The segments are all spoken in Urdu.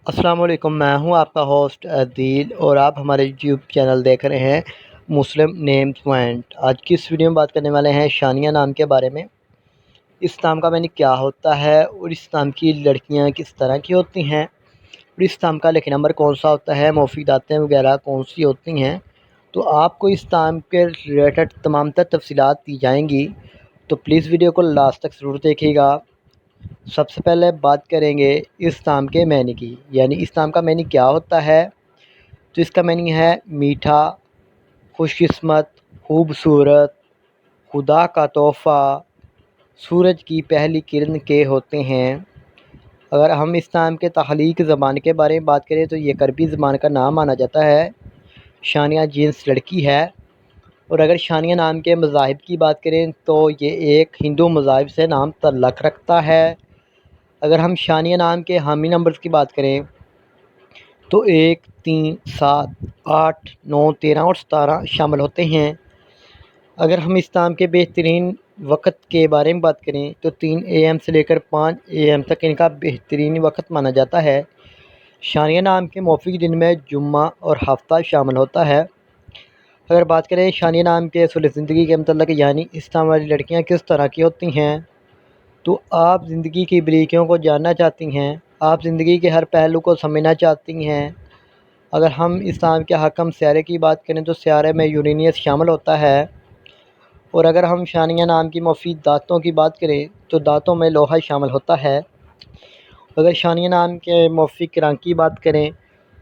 السلام علیکم، میں ہوں آپ کا ہوسٹ عدیل اور آپ ہمارے یوٹیوب چینل دیکھ رہے ہیں مسلم نیمز پوائنٹ۔ آج کی اس ویڈیو میں بات کرنے والے ہیں شانیہ نام کے بارے میں۔ اس نام کا معنی کیا ہوتا ہے اور اس نام کی لڑکیاں کس طرح کی ہوتی ہیں اور اس نام کا لکی نمبر کون سا ہوتا ہے، مفیداتیں وغیرہ کون سی ہوتی ہیں، تو آپ کو اس نام کے ریلیٹڈ تمام تر تفصیلات دی جائیں گی، تو پلیز ویڈیو کو لاسٹ تک ضرور دیکھیے گا۔ سب سے پہلے بات کریں گے اس نام کے معنی کی، یعنی اس نام کا معنی کیا ہوتا ہے۔ تو اس کا معنی ہے میٹھا، خوش قسمت، خوبصورت، خدا کا تحفہ، سورج کی پہلی کرن کے ہوتے ہیں۔ اگر ہم اس نام کے تخلیق زبان کے بارے میں بات کریں تو یہ عربی زبان کا نام مانا جاتا ہے۔ شانیہ جنس لڑکی ہے، اور اگر شانیہ نام کے مذاہب کی بات کریں تو یہ ایک ہندو مذاہب سے نام تعلق رکھتا ہے۔ اگر ہم شانیہ نام کے حامی نمبرز کی بات کریں تو 1، 3، 7، 8، 9، 13 اور 17 شامل ہوتے ہیں۔ اگر ہم اس نام کے بہترین وقت کے بارے میں بات کریں تو 3 AM سے لے کر 5 AM تک ان کا بہترین وقت مانا جاتا ہے۔ شانیہ نام کے موافق دن میں جمعہ اور ہفتہ شامل ہوتا ہے۔ اگر بات کریں شانیہ نام کے اصول زندگی کے متعلق، یعنی اس نام والی لڑکیاں کس طرح کی ہوتی ہیں، تو آپ زندگی کی باریکیوں کو جاننا چاہتی ہیں، آپ زندگی کے ہر پہلو کو سمجھنا چاہتی ہیں۔ اگر ہم اس نام کے حاکم سیارے کی بات کریں تو سیارے میں یورینس شامل ہوتا ہے۔ اور اگر ہم شانیہ نام کی مفید دانتوں کی بات کریں تو دانتوں میں لوہا شامل ہوتا ہے۔ اگر شانیہ نام کے موافق رنگ کی بات کریں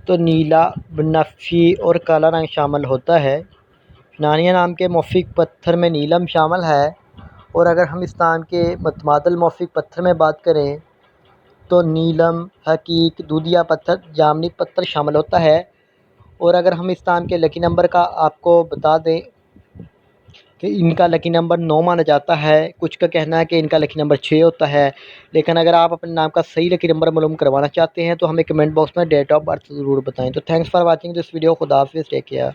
تو نیلا، بنفشی اور کالا رنگ شامل ہوتا ہے۔ شانیہ نام کے موافق پتھر میں نیلم شامل ہے۔ اور اگر ہم اس نام کے متبادل موافق پتھر میں بات کریں تو نیلم، حقیق، دودھیا پتھر، جامنی پتھر شامل ہوتا ہے۔ اور اگر ہم اس نام کے لکی نمبر کا آپ کو بتا دیں کہ ان کا لکی نمبر 9 مانا جاتا ہے، کچھ کا کہنا ہے کہ ان کا لکی نمبر 6 ہوتا ہے، لیکن اگر آپ اپنے نام کا صحیح لکی نمبر معلوم کروانا چاہتے ہیں تو ہمیں کمنٹ باکس میں ڈیٹ آف برتھ ضرور بتائیں۔ تو thanks for watching this video. خدا حافظ، ٹیک کیئر۔